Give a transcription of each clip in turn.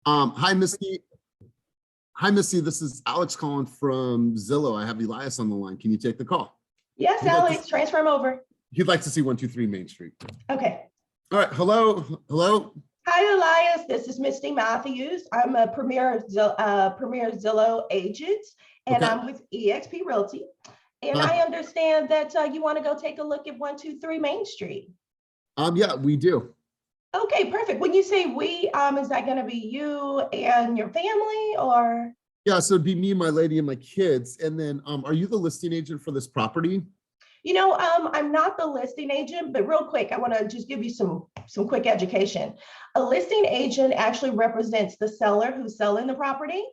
Hi, Misty. Hi, Misty. This is Alex calling from Zillow. I have Elias on the line. Can you take the call? Yes, He'd like Alex, transfer him over. He'd like to see 123 Main Street. Okay. All right. Hello. Hello. Hi, Elias. This is Misty Matthews. I'm a premier Zillow agent, and Okay. I'm with EXP Realty. And Hi. I understand that you want to go take a look at 123 Main Street. Yeah, we do. Okay, perfect. When you say we, is that going to be you and your family, or? Yeah, so it'd be me, my lady, and my kids. And then, are you the listing agent for this property? I'm not the listing agent, but real quick, I want to just give you some quick education. A listing agent actually represents the seller who's selling the property.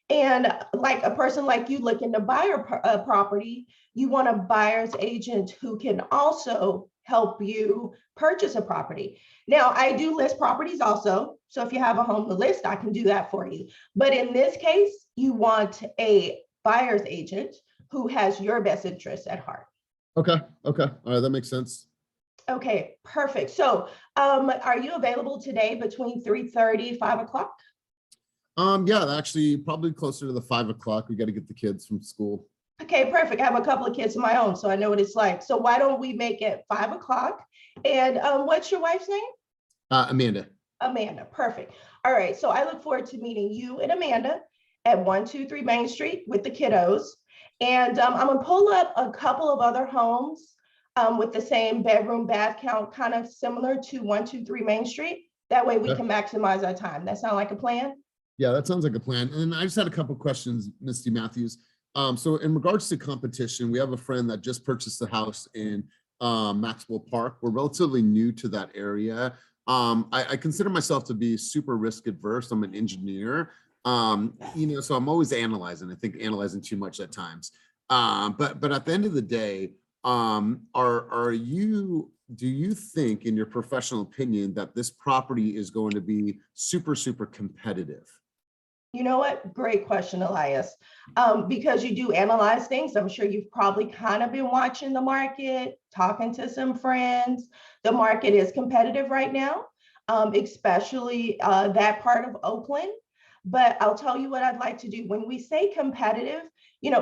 And like a person like you looking to buy a property, you want a buyer's agent who can also help you purchase a property. Now, I do list properties also. So if you have a home to list, I can do that for you. But in this case, you want a buyer's agent who has your best interest at heart. Okay. Okay. All right. That makes sense. Okay, perfect. So are you available today between 3:30, 5 o'clock? Yeah, actually probably closer to the 5 o'clock. We got to get the kids from school. Okay, perfect. I have a couple of kids of my own, so I know what it's like. So why don't we make it 5 o'clock? And what's your wife's name? Amanda. Amanda, perfect. All right, so I look forward to meeting you and Amanda at 123 Main Street with the kiddos. And I'm gonna pull up a couple of other homes with the same bedroom bath count, kind of similar to 123 Main Street. That way we can maximize our time. That sound like a plan? Yeah, that sounds like a plan. And I just had a couple of questions, Misty Matthews. So in regards to competition, we have a friend that just purchased a house in Maxwell Park. We're relatively new to that area. I consider myself to be super risk adverse. I'm an engineer, so I'm always analyzing. I think analyzing too much at times. But at the end of the day, do you think, in your professional opinion, that this property is going to be super, super competitive? You know what? Great question, Elias. Because you do analyze things, I'm sure you've probably kind of been watching the market, talking to some friends. The market is competitive right now, especially that part of Oakland. But I'll tell you what I'd like to do. When we say competitive,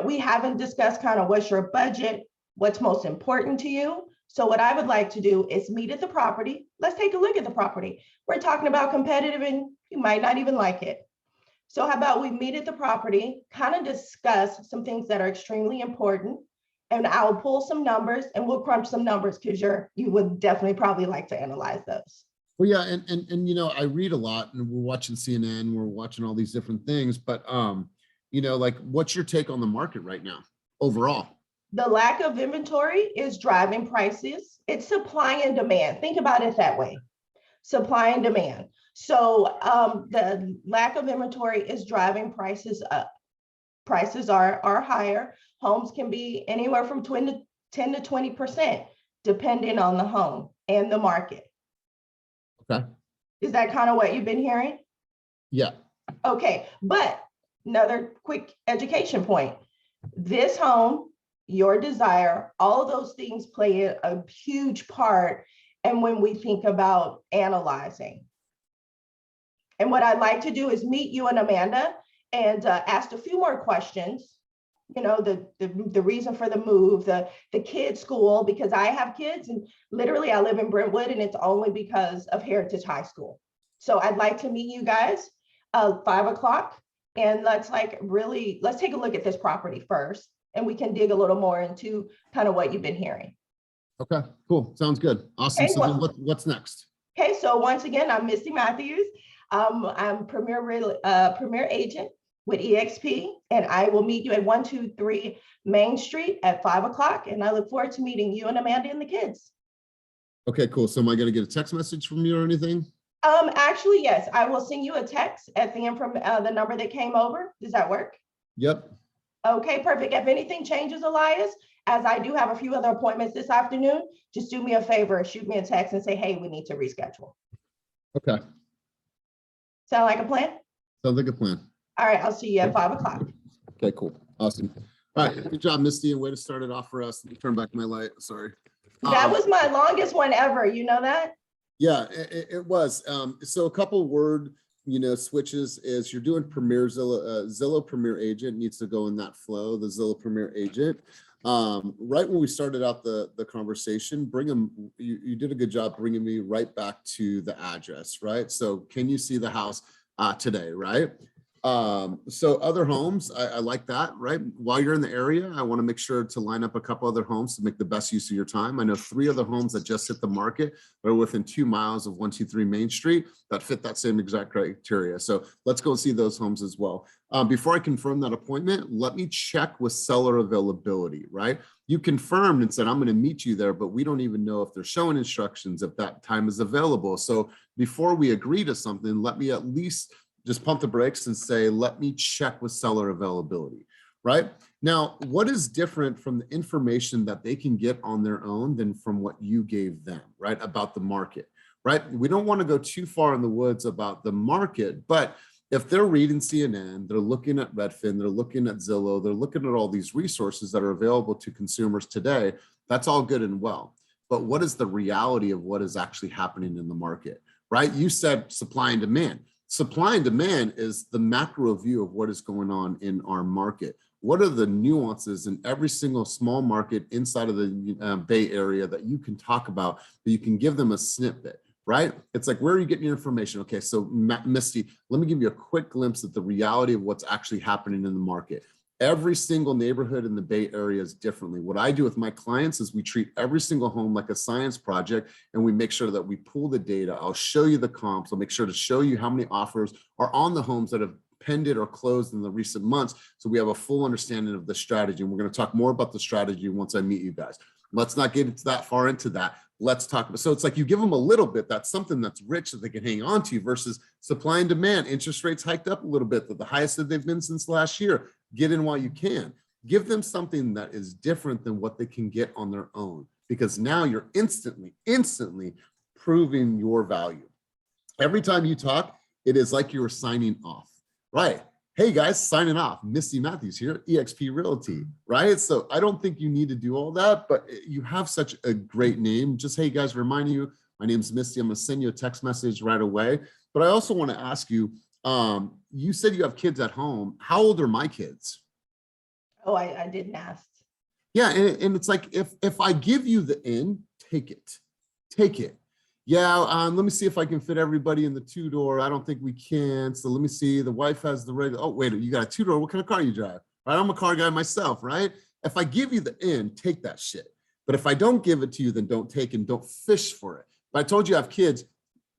we haven't discussed kind of what's your budget, what's most important to you. So what I would like to do is meet at the property. Let's take a look at the property. We're talking about competitive and you might not even like it. So how about we meet at the property, kind of discuss some things that are extremely important, and I'll pull some numbers and we'll crunch some numbers because you would definitely probably like to analyze those. Well, yeah, and I read a lot, and we're watching CNN, we're watching all these different things, but like, what's your take on the market right now overall? The lack of inventory is driving prices. It's supply and demand. Think about it that way. Supply and demand. So the lack of inventory is driving prices up. Prices are higher. Homes can be anywhere from 10 to 20%, depending on the home and the market. Okay. Is that kind of what you've been hearing? Yeah. Okay, but another quick education point. This home, your desire, all of those things play a huge part. And when we think about analyzing. And what I'd like to do is meet you and Amanda and ask a few more questions. The reason for the move, the kids' school, because I have kids and literally I live in Brentwood and it's only because of Heritage High School. So I'd like to meet you guys 5 o'clock and let's take a look at this property first and we can dig a little more into kind of what you've been hearing. Okay, cool. Sounds good. Awesome. Okay, so then what's next? Okay, so once again, I'm Misty Matthews. I'm premier agent with EXP, and I will meet you at 123 Main Street at 5 o'clock. And I look forward to meeting you and Amanda and the kids. Okay, cool. So am I going to get a text message from you or anything? Actually, yes, I will send you a text at the end from the number that came over. Does that work? Yep. Okay, perfect. If anything changes, Elias, as I do have a few other appointments this afternoon, just do me a favor, shoot me a text and say, hey, we need to reschedule. Okay. Sound like a plan? Sounds like a plan. All right, I'll see you at 5 o'clock. Okay, cool. Awesome. All right, good job, Misty, and way to start it off for us. Let me turn back my light, sorry. That was my longest one ever, you know that? Yeah, it was. So a couple word switches is you're doing Premier Zillow, Zillow Premier Agent needs to go in that flow, the Zillow Premier Agent. Right when we started out the conversation, you did a good job bringing me right back to the address, right? So can you see the house today, right? So other homes, I like that, right? While you're in the area, I want to make sure to line up a couple other homes to make the best use of your time. I know 3 other homes that just hit the market that are within 2 miles of 123 Main Street that fit that same exact criteria. So let's go see those homes as well. Before I confirm that appointment, let me check with seller availability, right? You confirmed and said, I'm going to meet you there, but we don't even know if they're showing instructions, if that time is available. So before we agree to something, let me at least just pump the brakes and say, let me check with seller availability, right? Now, what is different from the information that they can get on their own than from what you gave them, right? About the market, right? We don't want to go too far in the woods about the market, but if they're reading CNN, they're looking at Redfin, they're looking at Zillow, they're looking at all these resources that are available to consumers today, that's all good and well. But what is the reality of what is actually happening in the market, right? You said supply and demand. Supply and demand is the macro view of what is going on in our market. What are the nuances in every single small market inside of the Bay Area that you can talk about, that you can give them a snippet, right? It's like, where are you getting your information? Okay, so Misty, let me give you a quick glimpse at the reality of what's actually happening in the market. Every single neighborhood in the Bay Area is differently. What I do with my clients is we treat every single home like a science project, and we make sure that we pull the data. I'll show you the comps. I'll make sure to show you how many offers are on the homes that have pended or closed in the recent months, so we have a full understanding of the strategy. And we're going to talk more about the strategy once I meet you guys. Let's not get into that far into that. Let's talk about, so it's like you give them a little bit, that's something that's rich that they can hang on to, versus supply and demand. Interest rates hiked up a little bit, the highest that they've been since last year. Get in while you can. Give them something that is different than what they can get on their own, because now you're instantly proving your value. Every time you talk, it is like you were signing off, right? Hey guys, signing off. Misty Matthews here, EXP Realty, right? So I don't think you need to do all that, but you have such a great name. Just, hey guys, reminding you, my name's Misty. I'm gonna send you a text message right away. But I also want to ask you, you said you have kids at home. How old are my kids? Oh, I didn't ask. Yeah, and it's like, if I give you the in, take it. Take it. Yeah, let me see if I can fit everybody in the 2-door. I don't think we can. So let me see. The wife has the regular. Oh, wait, you got a 2-door. What kind of car you drive? Right? I'm a car guy myself, right? If I give you the in, take that shit. But if I don't give it to you, then don't take and don't fish for it. But I told you I have kids.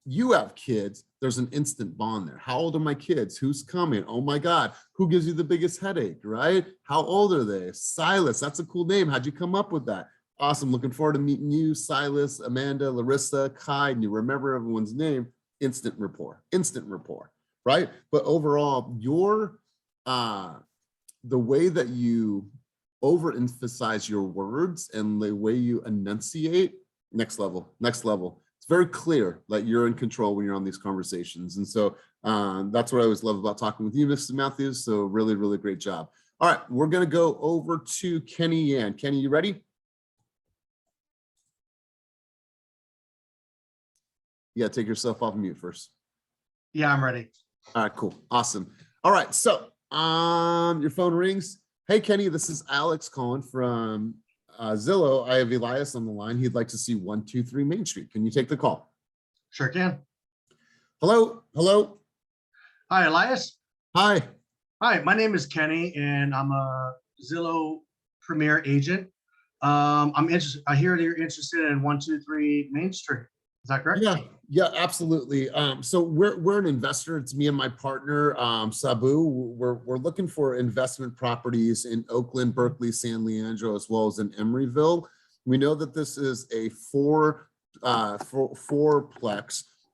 You have kids. There's an instant bond there. How old are my kids? Who's coming? Oh my God. Who gives you the biggest headache, right? How old are they? Silas, that's a cool name. How'd you come up with that? Awesome. Looking forward to meeting you, Silas, Amanda, Larissa, Kai, and you remember everyone's name. Instant rapport, right? But overall, the way that you overemphasize your words and the way you enunciate, next level. It's very clear that you're in control when you're on these conversations. And so that's what I always love about talking with you, Mr. Matthews. So really, really great job. All right, we're going to go over to Kenny Yan. Kenny, you ready? Yeah, take yourself off mute first. Yeah, I'm ready. All right, cool. Awesome. All right, so your phone rings. Hey, Kenny, this is Alex calling from Zillow. I have Elias on the line. He'd like to see 123 Main Street. Can you take the call? Sure can. Hello. Hi, Elias. Hi. Hi, my name is Kenny, and I'm a Zillow Premier Agent. I'm interested. I hear that you're interested in 123 Main Street. Is that correct? Yeah, absolutely. So we're an investor. It's me and my partner, Sabu. We're looking for investment properties in Oakland, Berkeley, San Leandro, as well as in Emeryville. We know that this is a fourplex,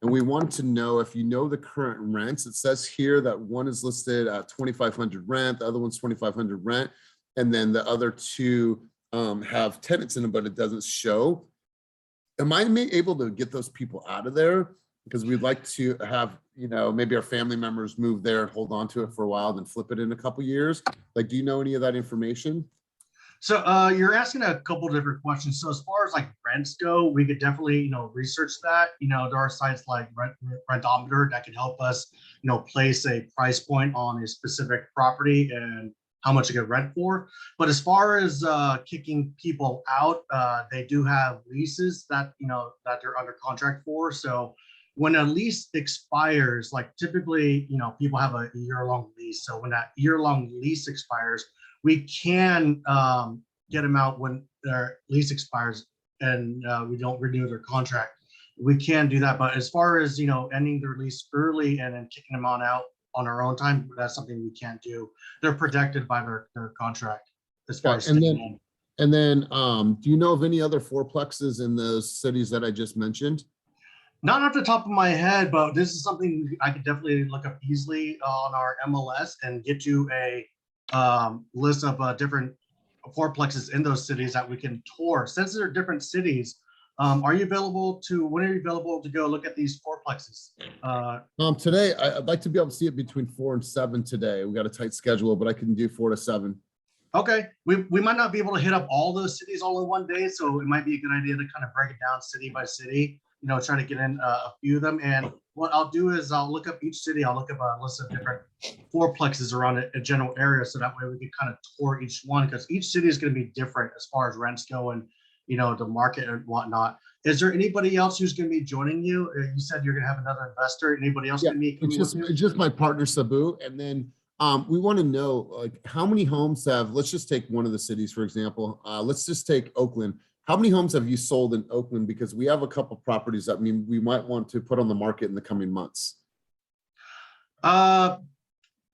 and we want to know if you know the current rents. It says here that one is listed at 2,500 rent, the other one's 2,500 rent, and then the other two have tenants in them, but it doesn't show. Am I able to get those people out of there? Because we'd like to have, maybe our family members move there and hold on to it for a while, then flip it in a couple years. Like, do you know any of that information? So you're asking a couple different questions. So as far as like rents go, we could definitely, research that. There are sites like Rentometer that can help us, place a price point on a specific property and how much you get rent for. But as far as kicking people out, they do have leases that, that they're under contract for. So when a lease expires, like typically, people have a year-long lease. So when that year-long lease expires, we can get them out when their lease expires and we don't renew their contract. We can do that, but as far as ending their lease early and then kicking them out on our own time, that's something we can't do. They're protected by their contract as far as And staying then, in. do you know of any other fourplexes in those cities that I just mentioned? Not off the top of my head, but this is something I could definitely look up easily on our MLS and get you a list of different fourplexes in those cities that we can tour. Since they're different cities, when are you available to go look at these fourplexes? Today, I'd like to be able to see it between 4 and 7 today. We got a tight schedule, but I can do 4 to 7. Okay, we might not be able to hit up all those cities all in one day, so it might be a good idea to kind of break it down city by city, try to get in a few of them. And what I'll do is I'll look up each city. I'll look up a list of different fourplexes around a general area, so that way we can kind of tour each one, because each city is going to be different as far as rents go and the market and whatnot. Is there anybody else who's going to be joining you? You said you're going to have another investor. Anybody else going to be? It's just my partner Sabu, and then we want to know, like, how many homes let's just take one of the cities, for example. Let's just take Oakland. How many homes have you sold in Oakland? Because we have a couple properties that we might want to put on the market in the coming months.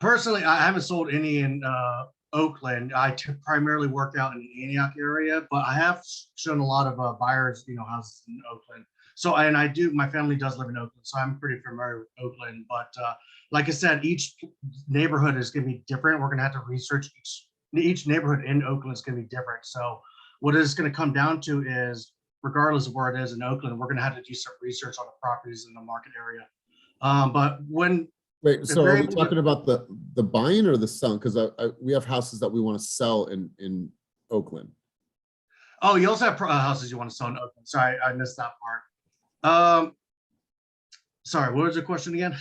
Personally, I haven't sold any in Oakland. I primarily work out in the Antioch area, but I have shown a lot of buyers, houses in Oakland. So, and my family does live in Oakland, so I'm pretty familiar with Oakland. But like I said, each neighborhood is going to be different. We're going to have to research each neighborhood in Oakland is going to be different. So what it's going to come down to is, regardless of where it is in Oakland, we're going to have to do some research on the properties in the market area. But wait, so are we talking about the buying or the selling? Because we have houses that we want to sell in Oakland. Oh, you also have houses you want to sell in Oakland. Sorry, I missed that part. Sorry, what was the question again?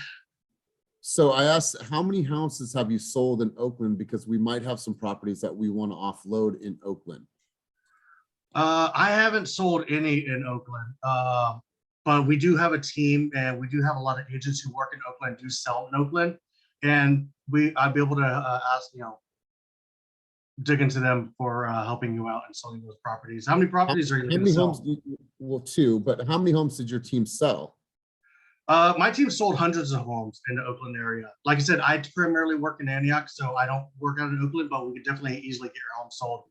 So I asked, how many houses have you sold in Oakland? Because we might have some properties that we want to offload in Oakland. I haven't sold any in Oakland, but we do have a team, and we do have a lot of agents who work in Oakland, do sell in Oakland, and I'd be able to ask, dig into them for helping you out and selling those properties. How many properties are you looking to sell? Well, 2, but how many homes did your team sell? My team sold hundreds of homes in the Oakland area. Like I said, I primarily work in Antioch, so I don't work out in Oakland, but we could definitely easily get your home sold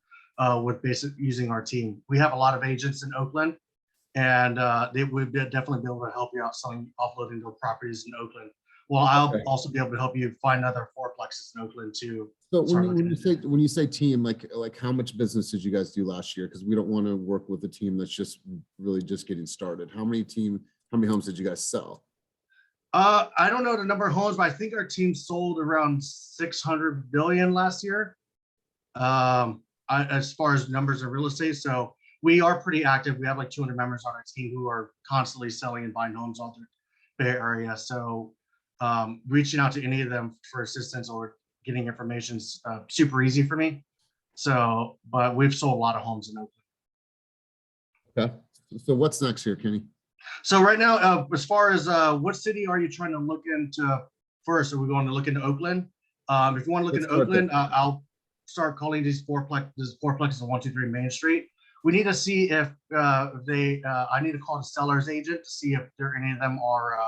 with using our team. We have a lot of agents in Oakland, and they would definitely be able to help you out offloading those properties in Oakland. Well, I'll also be able to help you find other fourplexes in Oakland too. So when you say team, like how much business did you guys do last year? Because we don't want to work with a team that's just really just getting started. How many homes did you guys sell? I don't know the number of homes, but I think our team sold around 600 billion last year. As far as numbers of real estate, so we are pretty active. We have like 200 members on our team who are constantly selling and buying homes all through the Bay Area. So reaching out to any of them for assistance or getting information is super easy for me. So, but we've sold a lot of homes in Oakland. Okay. So what's next here, Kenny? So right now, as far as what city are you trying to look into first? Are we going to look into Oakland? If you want to look into Oakland, I'll start calling these fourplexes on 123 Main Street. We need to see if I need to call the seller's agent to see if any of them are,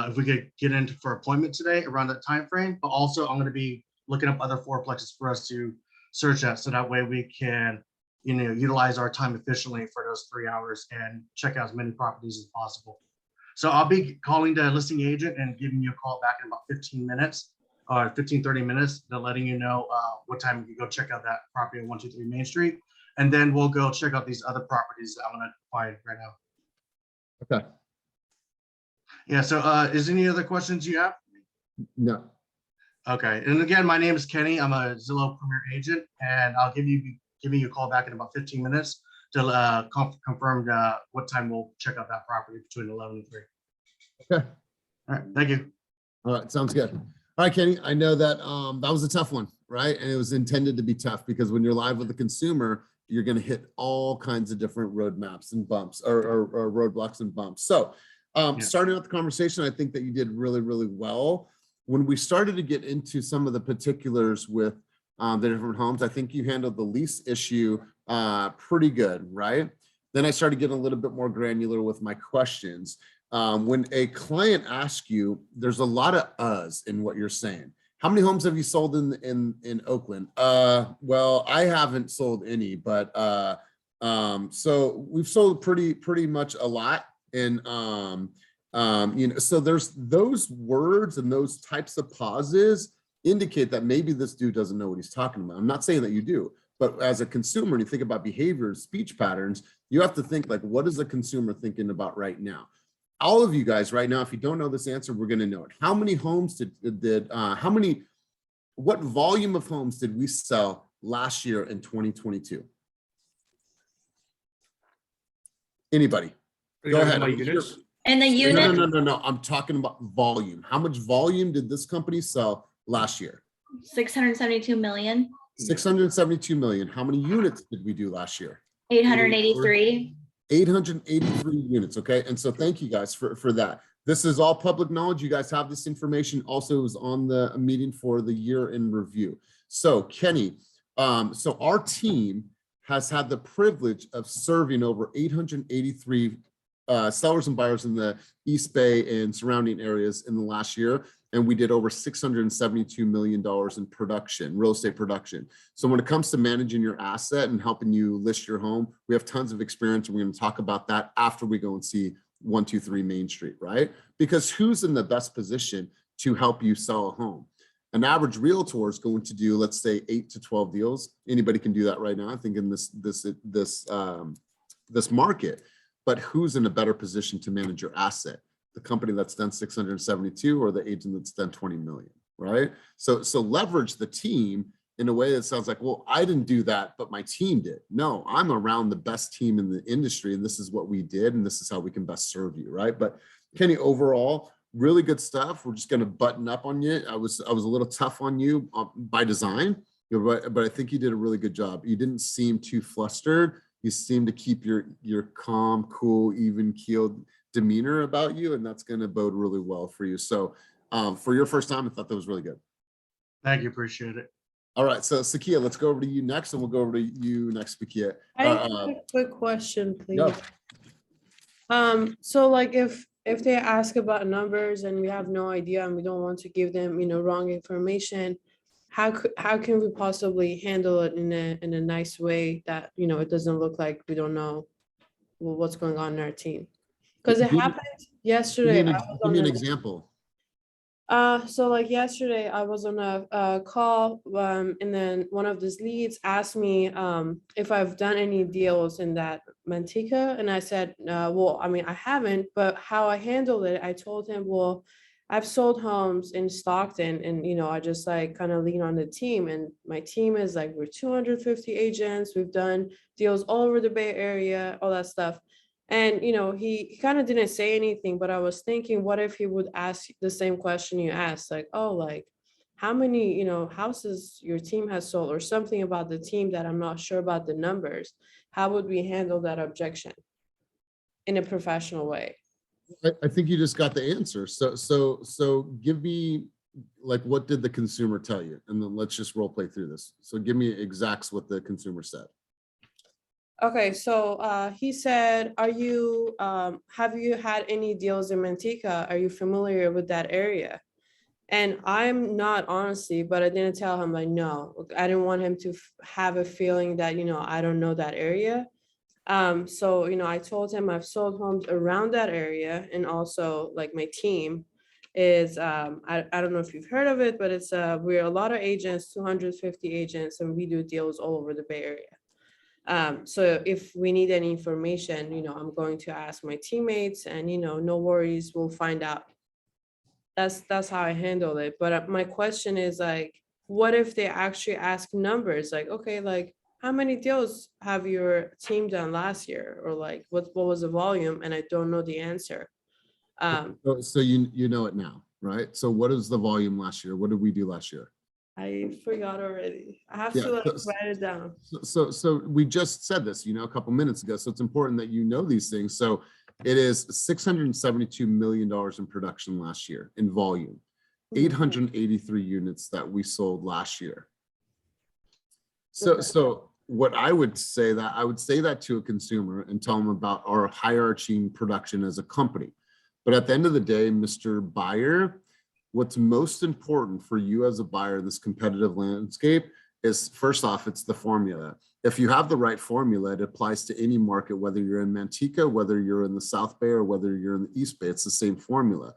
if we could get in for appointment today around that time frame. But also, I'm going to be looking up other fourplexes for us to search at, so that way we can, utilize our time efficiently for those 3 hours and check out as many properties as possible. So I'll be calling the listing agent and giving you a call back in about 15 minutes. 30 minutes, to letting you know what time you can go check out that property on 123 Main Street. And then we'll go check out these other properties that I'm going to find right now. Okay. Yeah, so is any other questions you have? No. Okay, and again, my name is Kenny. I'm a Zillow Premier Agent, and I'll give you a call back in about 15 minutes to confirm what time we'll check out that property between 11 and 3. Okay. All right, thank you. All right, sounds good. All right, Kenny, I know that that was a tough one, right? And it was intended to be tough because when you're live with the consumer, you're going to hit all kinds of different roadmaps and bumps or roadblocks and bumps. So starting out the conversation, I think that you did really, really well. When we started to get into some of the particulars with the different homes, I think you handled the lease issue pretty good, right? Then I started getting a little bit more granular with my questions. When a client asks you, there's a lot of uhs in what you're saying. How many homes have you sold in Oakland? Well, I haven't sold any, but so we've sold pretty much a lot. And you know, so there's those words and those types of pauses indicate that maybe this dude doesn't know what he's talking about. I'm not saying that you do, but as a consumer, and you think about behaviors, speech patterns, you have to think like, what is the consumer thinking about right now? All of you guys right now, if you don't know this answer, we're going to know it. How many homes what volume of homes did we sell last year in 2022? Anybody? Go ahead. And the unit? No. I'm talking about volume. How much volume did this company sell last year? 672 million. 672 million. How many units did we do last year? 883. 883 units. Okay. And so thank you guys for that. This is all public knowledge. You guys have this information. Also, it was on the meeting for the year in review. So Kenny, so our team has had the privilege of serving over 883 sellers and buyers in the East Bay and surrounding areas in the last year. And we did over $672 million in production, real estate production. So when it comes to managing your asset and helping you list your home, we have tons of experience. And we're going to talk about that after we go and see 123 Main Street, right? Because who's in the best position to help you sell a home? An average realtor is going to do, let's say, 8 to 12 deals. Anybody can do that right now, I think, in this market. But who's in a better position to manage your asset? The company that's done 672 or the agent that's done 20 million, right? So leverage the team in a way that sounds like, well, I didn't do that, but my team did. No, I'm around the best team in the industry, and this is what we did, and this is how we can best serve you, right? But Kenny, overall, really good stuff. We're just going to button up on you. I was a little tough on you by design, but I think you did a really good job. You didn't seem too flustered. You seem to keep your calm, cool, even keeled demeanor about you, and that's going to bode really well for you. So for your first time, I thought that was really good. Thank you, appreciate it. All right, so Sakia, let's go over to you next, and we'll go over to you next, Sakia. I have a quick question, please. Yeah. So like if they ask about numbers and we have no idea and we don't want to give them, wrong information, how can we possibly handle it in a nice way that, it doesn't look like we don't know what's going on in our team? Because it happened yesterday. Give me an example. So like yesterday I was on a call and then one of these leads asked me if I've done any deals in that Manteca, and I said well, I mean, I haven't, but how I handled it, I told him, well, I've sold homes in Stockton, and I just like kind of lean on the team, and my team is like, we're 250 agents, we've done deals all over the Bay Area, all that stuff. And, he kind of didn't say anything, but I was thinking, what if he would ask the same question you asked, like, oh, like, how many, houses your team has sold, or something about the team that I'm not sure about the numbers. How would we handle that objection in a professional way? I think you just got the answer. So give me, like, what did the consumer tell you? And then let's just role play through this. So give me exacts what the consumer said. Okay, so he said, have you had any deals in Manteca? Are you familiar with that area? And I'm not, honestly, but I didn't tell him, like, no, I didn't want him to have a feeling that, I don't know that area. So, I told him I've sold homes around that area, and also like my team is, I don't know if you've heard of it, but it's, we're a lot of agents, 250 agents, and we do deals all over the Bay Area. So if we need any information, I'm going to ask my teammates, and, no worries, we'll find out. that's how I handle it. But my question is like, what if they actually ask numbers? Like, okay, like how many deals have your team done last year? Or like, what was the volume? And I don't know the answer. So you know it now, right? So what is the volume last year? What did we do last year? I forgot already. I have Yeah, to like so- write it down. So we just said this, a couple minutes ago. So it's important that you know these things. So it is $672 million in production last year in volume, 883 units that we sold last year. So what I would say that to a consumer and tell them about our hierarchy production as a company. But at the end of the day, Mr. Buyer, what's most important for you as a buyer in this competitive landscape is, first off, it's the formula. If you have the right formula, it applies to any market, whether you're in Manteca, whether you're in the South Bay, or whether you're in the East Bay, it's the same formula.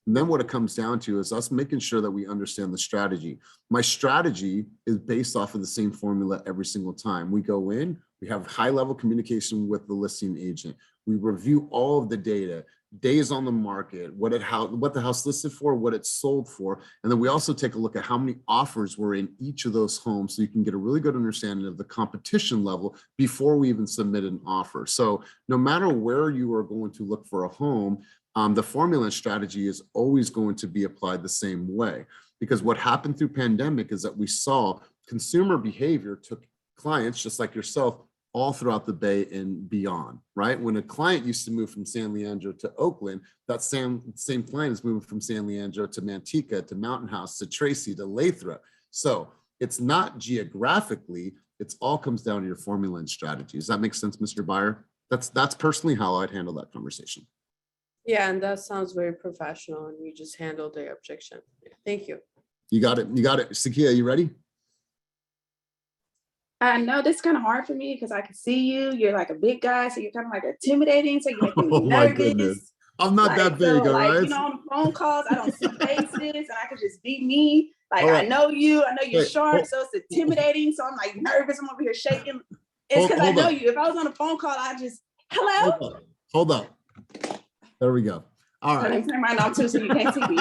And then what it comes down to is us making sure that we understand the strategy. My strategy is based off of the same formula every single time. We go in, we have high level communication with the listing agent. We review all of the data, days on the market, what the house listed for, what it sold for. And then we also take a look at how many offers were in each of those homes, so you can get a really good understanding of the competition level before we even submit an offer. So no matter where you are going to look for a home, the formula and strategy is always going to be applied the same way. Because what happened through pandemic is that we saw consumer behavior took clients just like yourself all throughout the Bay and beyond, right? When a client used to move from San Leandro to Oakland, that same client is moving from San Leandro to Manteca, to Mountain House, to Tracy, to Lathrop. So it's not geographically, it's all comes down to your formula and strategy. Does that make sense, Mr. Buyer? That's personally how I'd handle that conversation. Yeah, and that sounds very professional, and you just handled the objection. Thank you. You got it. Sakia, you ready? I know this is kind of hard for me because I can see you. You're like a big guy, so you're kind of like intimidating. So you're making me Oh my nervous. goodness. I'm not that big, so, all right? on the phone calls, I don't see faces, and I can just be me. Like, All right. I know you. I know you're Wait, sharp, so it's intimidating. So I'm like nervous. I'm over here shaking. It's because I know you. If I was on a phone call, I just, hello. Hold up. There we go. All right. Turn mine on too, so you can't see me.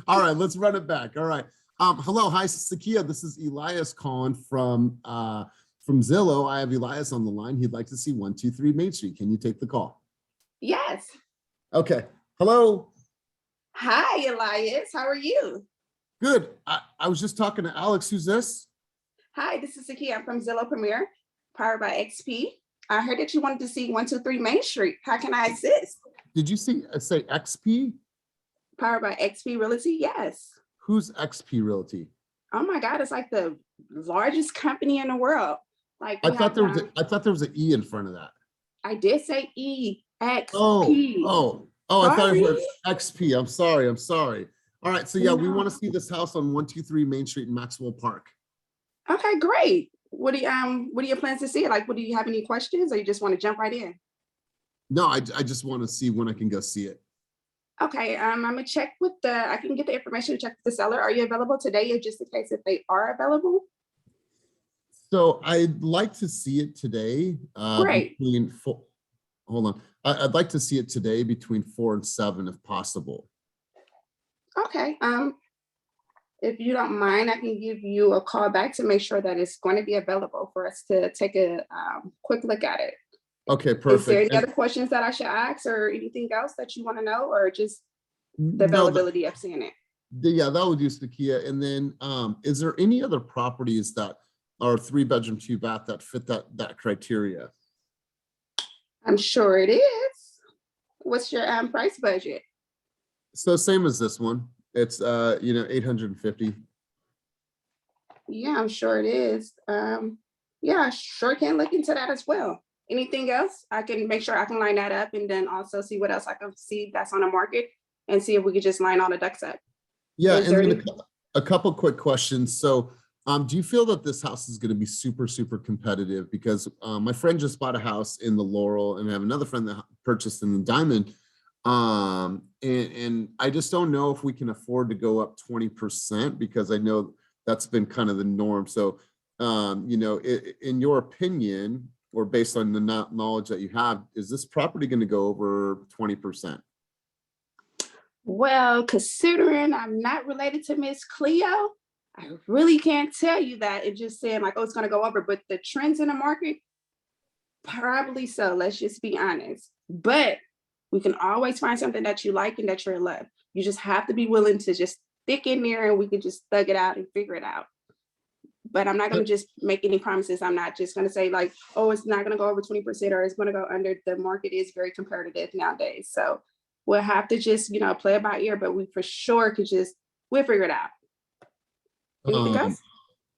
All right, let's run it back. All right. Hello, hi, Sakia. This is Elias calling from Zillow. I have Elias on the line. He'd like to see 123 Main Street. Can you take the call? Yes. Okay. Hello. Hi, Elias. How are you? Good. I was just talking to Alex. Who's this? Hi, this is Sakia. I'm from Zillow Premier, powered by XP. I heard that you wanted to see 123 Main Street. How can I assist? Did you say XP? Powered by XP Realty, yes. Who's XP Realty? Oh my God, it's like the largest company in the world. Like I thought there was an E in front of that. I did say EXP. Oh, I thought it was Sorry. XP. I'm sorry. All right, so yeah, we want to see this house on 123 Main Street in Maxwell Park. Okay, great. What are your plans to see? Like, do you have any questions, or you just want to jump right in? No, I just want to see when I can go see it. Okay, I'm gonna check with I can get the information to check with the seller. Are you available today, or just in case if they are available? So I'd like to see it today. Great. Hold on. I'd like to see it today between 4 and 7 if possible. Okay. If you don't mind, I can give you a call back to make sure that it's going to be available for us to take a quick look at it. Okay, perfect. Is there any other questions that I should ask, or anything else that you want to know, or just the availability of seeing it? Yeah, that would use Sakia. And then is there any other properties that are 3-bedroom, 2-bath that fit that criteria? I'm sure it is. What's your price budget? So same as this one. It's 850. Yeah, I'm sure it is. Yeah, I sure can look into that as well. Anything else? I can make sure I can line that up, and then also see what else I can see that's on the market, and see if we could just line all the ducks up. Yeah, and then a couple quick questions. So do you feel that this house is going to be super, super competitive? Because my friend just bought a house in the Laurel, and I have another friend that purchased in the Diamond. And I just don't know if we can afford to go up 20%, because I know that's been kind of the norm. So, in your opinion, or based on the knowledge that you have, is this property going to go over 20%? Well, considering I'm not related to Miss Cleo, I really can't tell you that. It's just saying like, oh, it's gonna go over, but the trends in the market, probably so. Let's just be honest. But we can always find something that you like and that you're in love. You just have to be willing to just stick in there and we can just thug it out and figure it out. But I'm not going to just make any promises. I'm not just going to say like, oh, it's not going to go over 20% or it's going to go under. The market is very competitive nowadays. So we'll have to just, play it by ear, but we for sure could we'll figure it out. Anything else?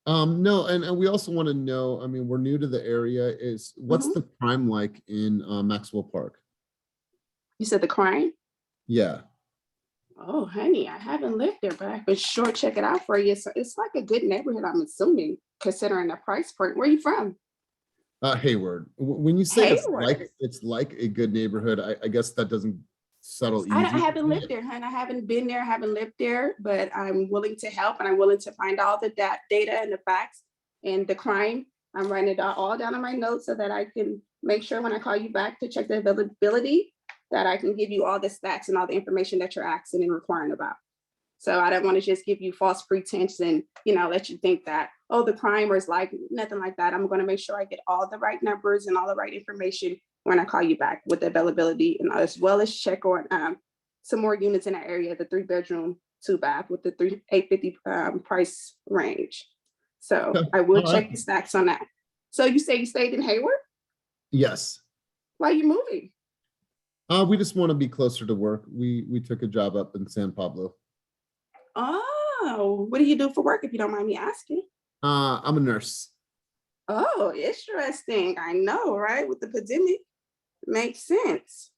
No, and we also want to know, I mean, we're new to the area, what's the crime like in Maxwell Park? You said the crime? Yeah. Oh, honey, I haven't lived there, but I can sure check it out for you. So it's like a good neighborhood, I'm assuming, considering the price point. Where are you from? Hayward. When you say Hayward. it's like a good neighborhood, I guess that doesn't settle easy. I haven't lived there, hon. I haven't been there, haven't lived there, but I'm willing to help and I'm willing to find all the data and the facts and the crime. I'm writing it all down on my notes so that I can make sure when I call you back to check the availability that I can give you all the stats and all the information that you're asking and requiring about. So I don't want to just give you false pretense and, let you think that, oh, the crime is like nothing like that. I'm going to make sure I get all the right numbers and all the right information when I call you back with the availability, and as well as check on some more units in that area, the 3-bedroom, 2-bath with the $850 price range. So I will check the stats on that. So you say you stayed in Hayward? Yes. Why are you moving? We just want to be closer to work. We took a job up in San Pablo. Oh, what do you do for work if you don't mind me asking? I'm a nurse. Oh, interesting. I know, right? With the pandemic, makes sense.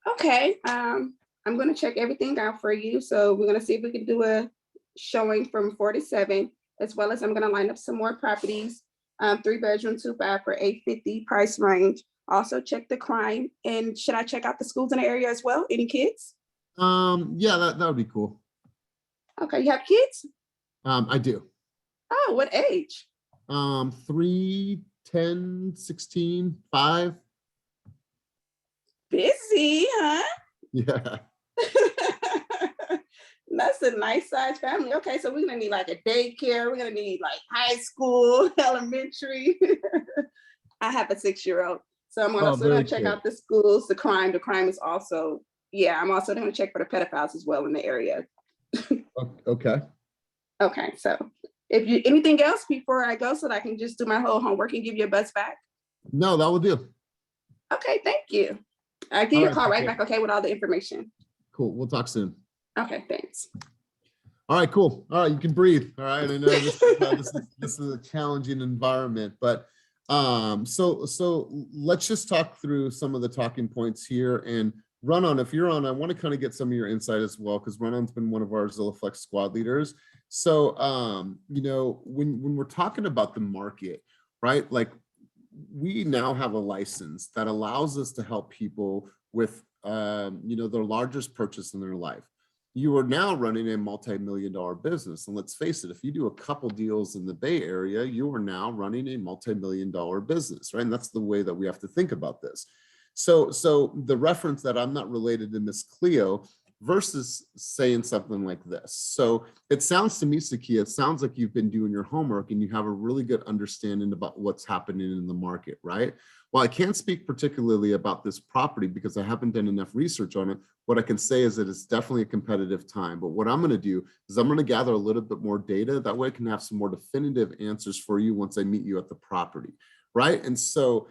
Okay, I'm going to check everything out for you. So we're going to see if we can do a showing from 4 to 7, as well as I'm going to line up some more properties, 3-bedroom, 2-bath for $850 price range. Also check the crime. And should I check out the schools in the area as well? Any kids? Yeah, that would be cool. Okay, you have kids? I do. Oh, what age? 3, 10, 16, 5. Busy, huh? Yeah. That's a nice size family. Okay, so we're gonna need like a daycare. We're gonna need like high school, elementary. I have a 6-year-old. So I'm gonna check out the schools, the crime. The crime is also, I'm also gonna check for the pedophiles as well in the area. Okay. Okay, so if you anything else before I go so that I can just do my whole homework and give you a buzz back? No, that will do. Okay, thank you. I'll give you a call right back, okay, with all the information. Cool. We'll talk soon. Okay, thanks. All right, cool. All right, you can breathe. All right, I know this is a challenging environment, but so let's just talk through some of the talking points here. And Run-On, if you're on, I want to kind of get some of your insight as well, because Run-On's been one of our Zillow Flex squad leaders. So when we're talking about the market, right? Like we now have a license that allows us to help people with their largest purchase in their life. You are now running a multi-million-dollar business. And let's face it, if you do a couple deals in the Bay Area, you are now running a multi-million-dollar business, right? And that's the way that we have to think about this. So the reference that I'm not related to Miss Cleo versus saying something like this. So it sounds to me, Sakia, it sounds like you've been doing your homework and you have a really good understanding about what's happening in the market, right? While I can't speak particularly about this property because I haven't done enough research on it, what I can say is that it's definitely a competitive time. But what I'm going to do is I'm going to gather a little bit more data. That way I can have some more definitive answers for you once I meet you at the property, right? And so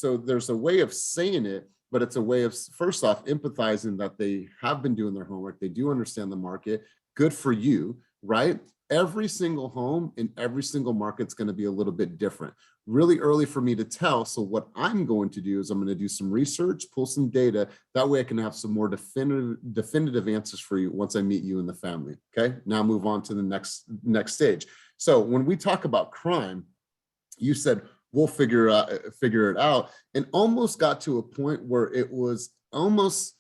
there's a way of saying it, but it's a way of, first off, empathizing that they have been doing their homework. They do understand the market. Good for you, right? Every single home in every single market is going to be a little bit different. Really early for me to tell. So what I'm going to do is I'm going to do some research, pull some data. That way I can have some more definitive answers for you once I meet you and the family. Okay, now move on to the next stage. So when we talk about crime, you said, we'll figure it out, and almost got to a point where it was almost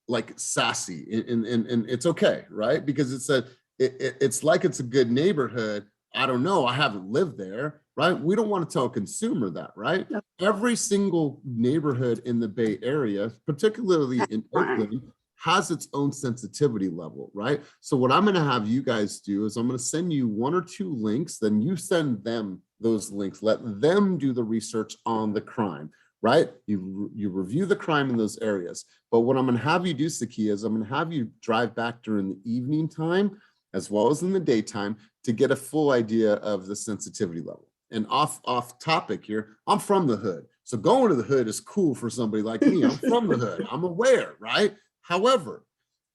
like sassy, and it's okay, right? Because it said it's like it's a good neighborhood. I don't know, I haven't lived there, right? We don't want to tell a consumer that, right? No. Every single neighborhood in the Bay Area, particularly in Oakland, has its own sensitivity level, right? So what I'm going to have you guys do is I'm going to send you 1 or 2 links, then you send them those links, let them do the research on the crime, right? You review the crime in those areas. But what I'm going to have you do, Sakia, is I'm going to have you drive back during the evening time as well as in the daytime to get a full idea of the sensitivity level. And off topic here, I'm from the hood. So going to the hood is cool for somebody like me. I'm from the hood. I'm aware, right? However,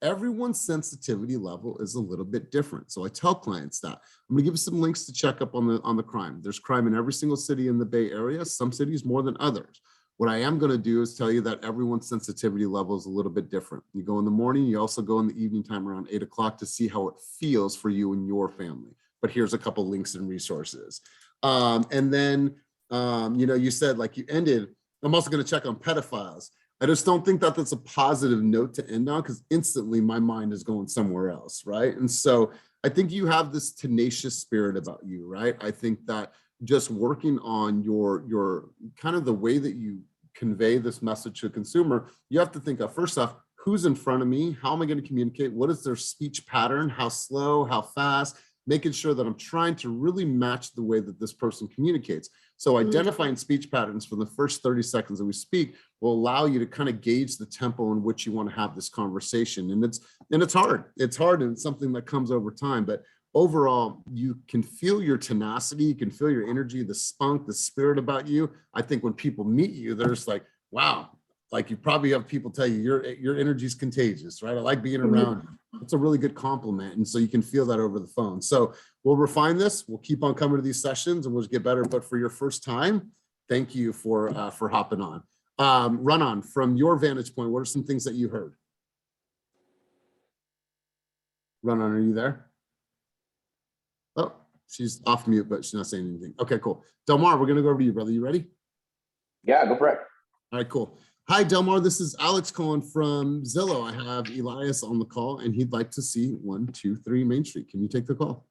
everyone's sensitivity level is a little bit different. So I tell clients that. I'm gonna give you some links to check up on the crime. There's crime in every single city in the Bay Area, some cities more than others. What I am gonna do is tell you that everyone's sensitivity level is a little bit different. You go in the morning, you also go in the evening time around 8 o'clock to see how it feels for you and your family. But here's a couple links and resources. And then, you know, you said like you ended, I'm also gonna check on pedophiles. I just don't think that that's a positive note to end on because instantly my mind is going somewhere else, right? And so I think you have this tenacious spirit about you, right? I think that just working on your kind of the way that you convey this message to a consumer, you have to think of, first off, who's in front of me? How am I going to communicate? What is their speech pattern? How slow, how fast? Making sure that I'm trying to really match the way that this person communicates. So identifying speech patterns for the first 30 seconds that we speak will allow you to kind of gauge the tempo in which you want to have this conversation. And it's hard. It's hard and it's something that comes over time. But overall, you can feel your tenacity, you can feel your energy, the spunk, the spirit about you. I think when people meet you, they're just like, wow, like you probably have people tell you your energy is contagious, right? I like being around you. It's a really good compliment. And so you can feel that over the phone. So we'll refine this. We'll keep on coming to these sessions and we'll get better. But for your first time, thank you for hopping on. Run on, from your vantage point, what are some things that you heard? Run on, are you there? Oh, she's off mute, but she's not saying anything. Okay, cool. Delmar, we're gonna go over to you, brother. You ready? Yeah, go for it. All right, cool. Hi, Delmar. This is Alex calling from Zillow. I have Elias on the call, and he'd like to see 123 Main Street. Can you take the call?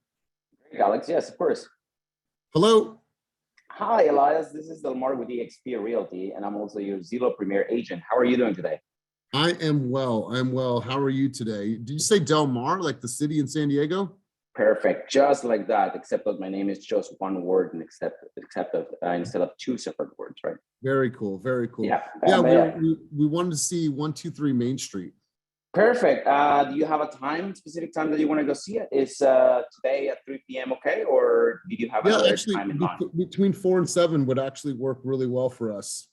Great, Alex. Yes, of course. Hello. Hi, Elias. This is Delmar with EXP Realty, and I'm also your Zillow Premier agent. How are you doing today? I am well. I'm well. How are you today? Did you say Delmar, like the city in San Diego? Perfect. Just like that, except that my name is just one word and instead of 2 separate words, right? Very cool. Very cool. Yeah. Yeah, we wanted to see 123 Main Street. Perfect. Do you have a specific time that you want to go see it? Is today at 3 p.m. okay? Or do you have another time in mind? Between 4 and 7 would actually work really well for us.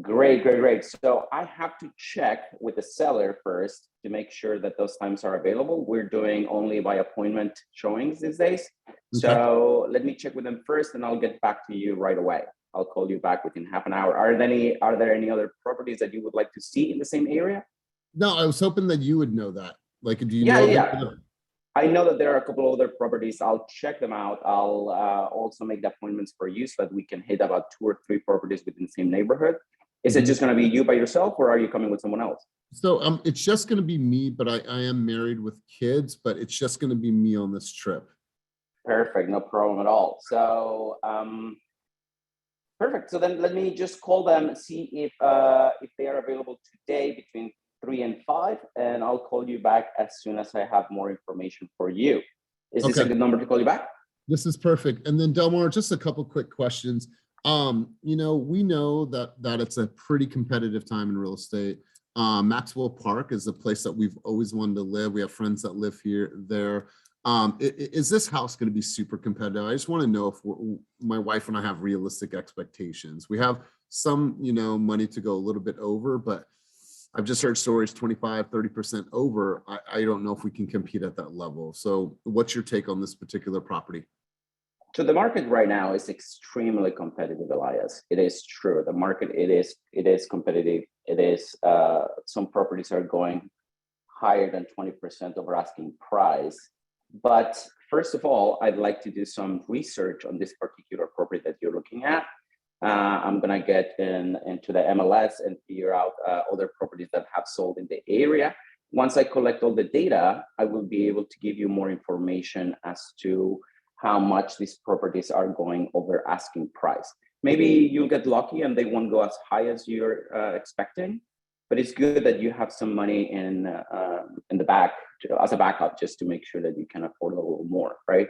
Great, great, great. So I have to check with the seller first to make sure that those times are available. We're doing only by appointment showings these days. Okay. So let me check with them first and I'll get back to you right away. I'll call you back within half an hour. Are there any other properties that you would like to see in the same area? No, I was hoping that you would know that. Like, do you know? Yeah. I know that there are a couple of other properties. I'll check them out. I'll also make the appointments for you so that we can hit about 2 or 3 properties within the same neighborhood. Is it just going to be you by yourself or are you coming with someone else? So it's just going to be me, but I am married with kids, but it's just going to be me on this trip. Perfect. No problem at all. So, perfect. So then let me just call them, see if they are available today between 3 and 5, and I'll call you back as soon as I have more information for you. Is this a good number to call you back? This is perfect. And then Delmar, just a couple quick questions. You know, we know that it's a pretty competitive time in real estate. Maxwell Park is a place that we've always wanted to live. We have friends that live there. Is this house going to be super competitive? I just want to know if my wife and I have realistic expectations. We have some, you know, money to go a little bit over, but I've just heard stories 25, 30% over. I don't know if we can compete at that level. So what's your take on this particular property? So the market right now is extremely competitive, Elias. It is true. The market, it is competitive. It is, some properties are going higher than 20% over asking price. But first of all, I'd like to do some research on this particular property that you're looking at. I'm gonna get into the MLS and figure out other properties that have sold in the area. Once I collect all the data, I will be able to give you more information as to how much these properties are going over asking price. Maybe you'll get lucky and they won't go as high as you're expecting. but it's good that you have some money in the back as a backup, just to make sure that you can afford a little more, right?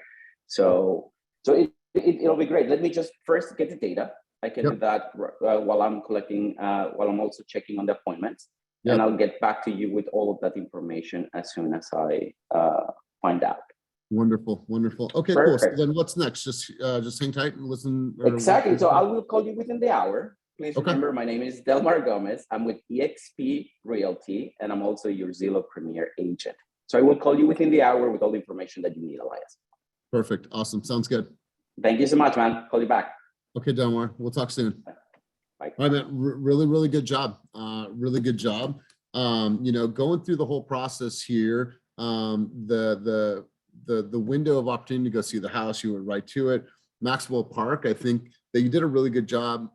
So it'll be great. Let me just first get the data. I can do that while I'm collecting, while I'm also checking on the appointments. And I'll get back to you with all of that information as soon as I find out. Wonderful, wonderful. Okay, Perfect. cool. So then what's next? Just hang tight and listen. Exactly. So I will call you within the hour. Please remember, my name is Delmar Gomez. I'm with EXP Realty, and I'm also your Zillow Premier agent. So I will call you within the hour with all the information that you need, Elias. Perfect. Awesome. Sounds good. Thank you so much, man. Call you back. Okay, Delmar. We'll talk soon. Bye. All right, man. Really good job. Really good job. You know, going through the whole process here, the window of opportunity to go see the house, you went right to it. Maxwell Park, I think that you did a really good job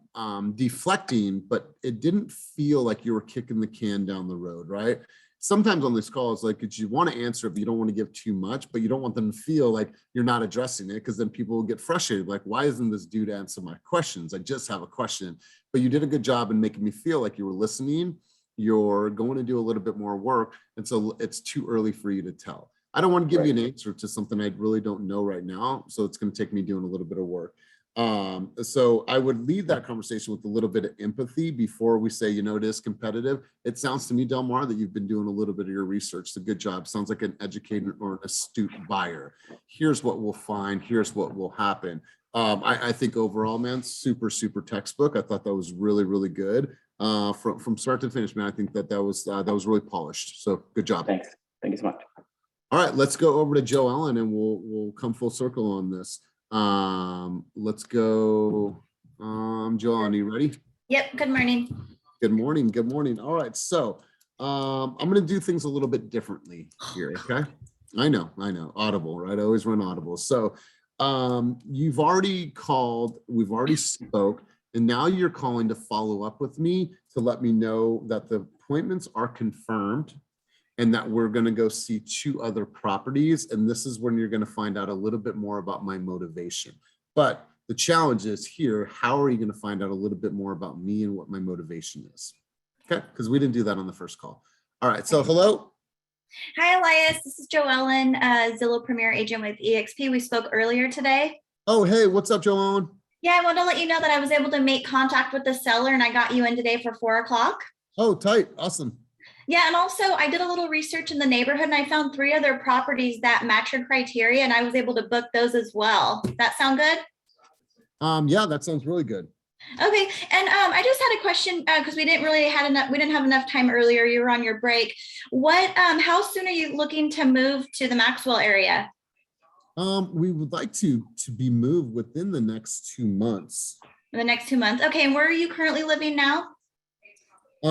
deflecting, but it didn't feel like you were kicking the can down the road, right? Sometimes on these calls, like you want to answer, but you don't want to give too much, but you don't want them to feel like you're not addressing it, because then people will get frustrated. Like, why isn't this dude answering my questions? I just have a question. But you did a good job in making me feel like you were listening. You're going to do a little bit more work. And so it's too early for you to tell. I don't want to give you an answer to something I really don't know right now. So it's going to take me doing a little bit of work. So I would lead that conversation with a little bit of empathy before we say, you know, it is competitive. It sounds to me, Delmar, that you've been doing a little bit of your research. So good job. Sounds like an educated or an astute buyer. Here's what we'll find. Here's what will happen. I think overall, man, super textbook. I thought that was really good. From start to finish, man. I think that was really polished. So good job. Thanks. Thank you so much. All right, let's go over to Joe Ellen and we'll come full circle on this. Let's go. Joe Ellen, are you ready? Yep, good morning. Good morning. Good morning. All right, so I'm going to do things a little bit differently here. Okay. I know. Audible, right? I always run Audible. So you've already called, we've already spoke, and now you're calling to follow up with me to let me know that the appointments are confirmed and that we're going to go see 2 other properties. And this is when you're going to find out a little bit more about my motivation. But the challenge is here, how are you going to find out a little bit more about me and what my motivation is? Okay, because we didn't do that on the first call. All right, so hello. Hi, Elias. This is Joellen, Zillow Premier Agent with EXP. We spoke earlier today. Oh, hey, what's up, Joellen? Yeah, I wanted to let you know that I was able to make contact with the seller and I got you in today for 4 o'clock. Oh, tight. Awesome. Yeah, and also I did a little research in the neighborhood and I found 3 other properties that match your criteria and I was able to book those as well. That sound good? Yeah, that sounds really good. Okay, and I just had a question because we didn't have enough time earlier. You were on your break. How soon are you looking to move to the Maxwell area? We would like to be moved within the next 2 months. The next 2 months. Okay, and where are you currently living now?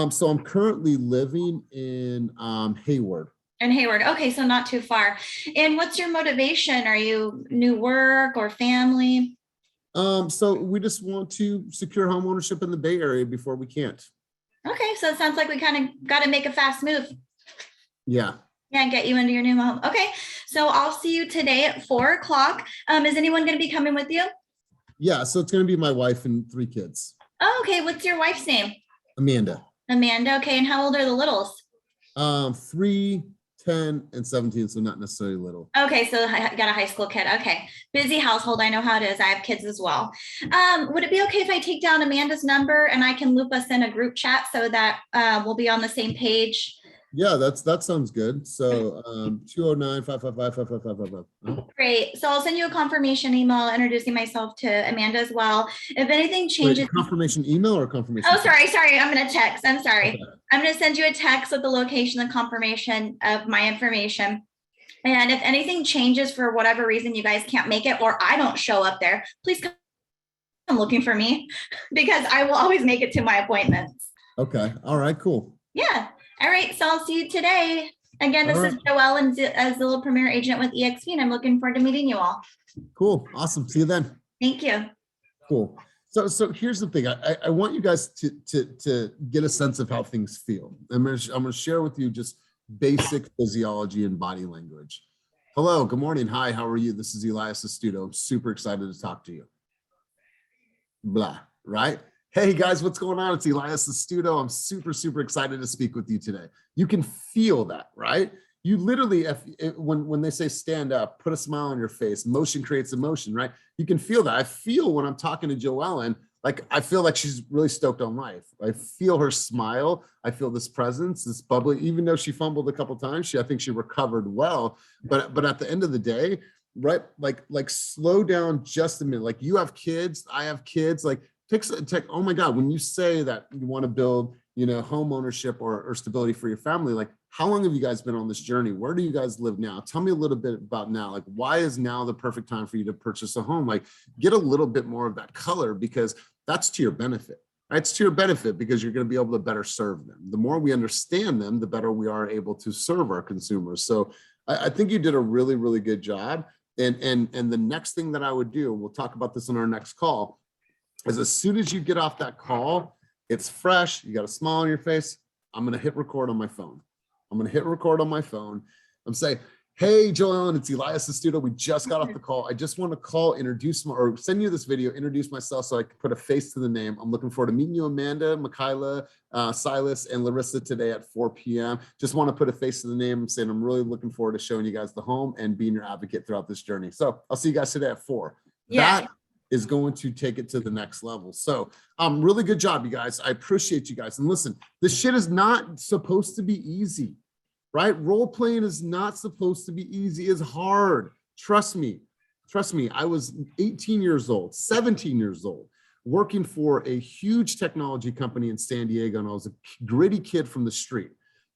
So I'm currently living in Hayward. In Hayward. Okay, so not too far. And what's your motivation? Are you new work or family? So we just want to secure home ownership in the Bay Area before we can't. Okay, so it sounds like we kind of got to make a fast move. Yeah. Yeah, and get you into your new home. Okay, so I'll see you today at 4 o'clock. Is anyone going to be coming with you? Yeah, so it's going to be my wife and 3 kids. Oh, okay. What's your wife's name? Amanda. Amanda. Okay, and how old are the littles? 3, 10, and 17, so not necessarily little. Okay, so I got a high school kid. Okay, busy household. I know how it is. I have kids as well. Would it be okay if I take down Amanda's number and I can loop us in a group chat so that we'll be on the same page? Yeah, that sounds good. So 209-555-5555. Great. So I'll send you a confirmation email introducing myself to Amanda as well. If anything changes. Wait, confirmation email or confirmation? Oh, sorry. I'm going to text. I'm sorry. Okay. I'm going to send you a text with the location and confirmation of my information. And if anything changes for whatever reason you guys can't make it or I don't show up there, please come looking for me because I will always make it to my appointments. Okay. All right, cool. Yeah. All right. So I'll see you today. Again, this is Joelle, Zillow Premier Agent with EXP, and I'm looking forward to meeting you all. Cool. Awesome. See you then. Thank you. Cool. So here's the thing. I want you guys to get a sense of how things feel. I'm going to share with you just basic physiology and body language. Hello. Good morning. Hi. How are you? This is Elias Astuto. I'm super excited to talk to you. Blah. Right? Hey guys, what's going on? It's Elias the Studio. I'm super excited to speak with you today. You can feel that, right? You literally, when they say stand up, put a smile on your face, motion creates emotion, right? You can feel that. I feel when I'm talking to Joellen, like I feel like she's really stoked on life. I feel her smile. I feel this presence, this bubbly, even though she fumbled a couple times, I think she recovered well. But at the end of the day, right? Like slow down just a minute. Like you have kids, I have kids, like take, oh my God, when you say that you want to build, home ownership or stability for your family, like how long have you guys been on this journey? Where do you guys live now? Tell me a little bit about now. Like, why is now the perfect time for you to purchase a home? Like get a little bit more of that color because that's to your benefit. Right? It's to your benefit because you're going to be able to better serve them. The more we understand them, the better we are able to serve our consumers. So I think you did a really good job. And the next thing that I would do, and we'll talk about this on our next call, is as soon as you get off that call, it's fresh, you got a smile on your face, I'm gonna hit record on my phone. I'm saying, hey, Joellen, it's Elias the Studio. We just got off the call. I just want to call, or send you this video, introduce myself so I can put a face to the name. I'm looking forward to meeting you, Amanda, Michaela, Silas, and Larissa today at 4 p.m. Just want to put a face to the name. I'm saying I'm really looking forward to showing you guys the home and being your advocate throughout this journey. So I'll see you guys today at 4. Yeah. That is going to take it to the next level. So really good job, you guys. I appreciate you guys. And listen, this shit is not supposed to be easy. Right? Role playing is not supposed to be easy. It's hard. Trust me. I was 18 years old, 17 years old, working for a huge technology company in San Diego. And I was a gritty kid from the street.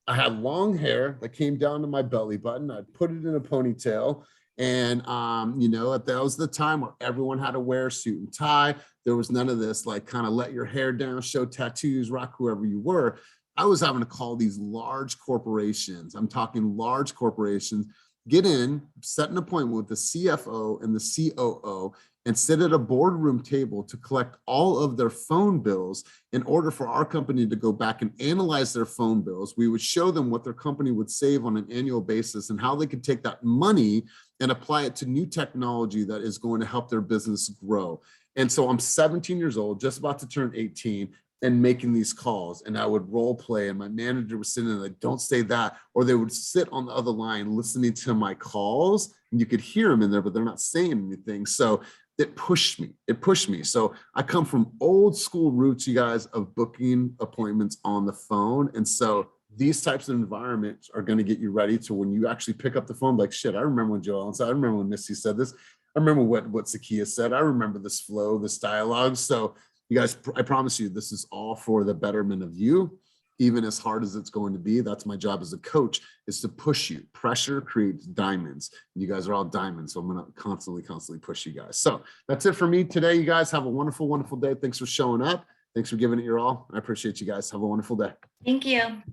I had long hair that came down to my belly button. I put it in a ponytail. And, that was the time where everyone had to wear a suit and tie. There was none of this, like kind of let your hair down, show tattoos, rock whoever you were. I was having to call these large corporations. I'm talking large corporations, get in, set an appointment with the CFO and the COO and sit at a boardroom table to collect all of their phone bills in order for our company to go back and analyze their phone bills. We would show them what their company would save on an annual basis and how they could take that money and apply it to new technology that is going to help their business grow. And so I'm 17 years old, just about to turn 18. And making these calls, and I would role play, and my manager was sitting there like, don't say that, or they would sit on the other line listening to my calls, and you could hear them in there, but they're not saying anything. So it pushed me. So I come from old school roots, you guys, of booking appointments on the phone. And so these types of environments are going to get you ready to when you actually pick up the phone, like, shit, I remember when Joellen said, I remember when Misty said this, I remember what Sakia said, I remember this flow, this dialogue. So you guys, I promise you, this is all for the betterment of you, even as hard as it's going to be. That's my job as a coach, is to push you. Pressure creates diamonds. You guys are all diamonds, so I'm going to constantly push you guys. So that's it for me today. You guys have a wonderful day. Thanks for showing up. Thanks for giving it your all. I appreciate you guys. Have a wonderful day. Thank you.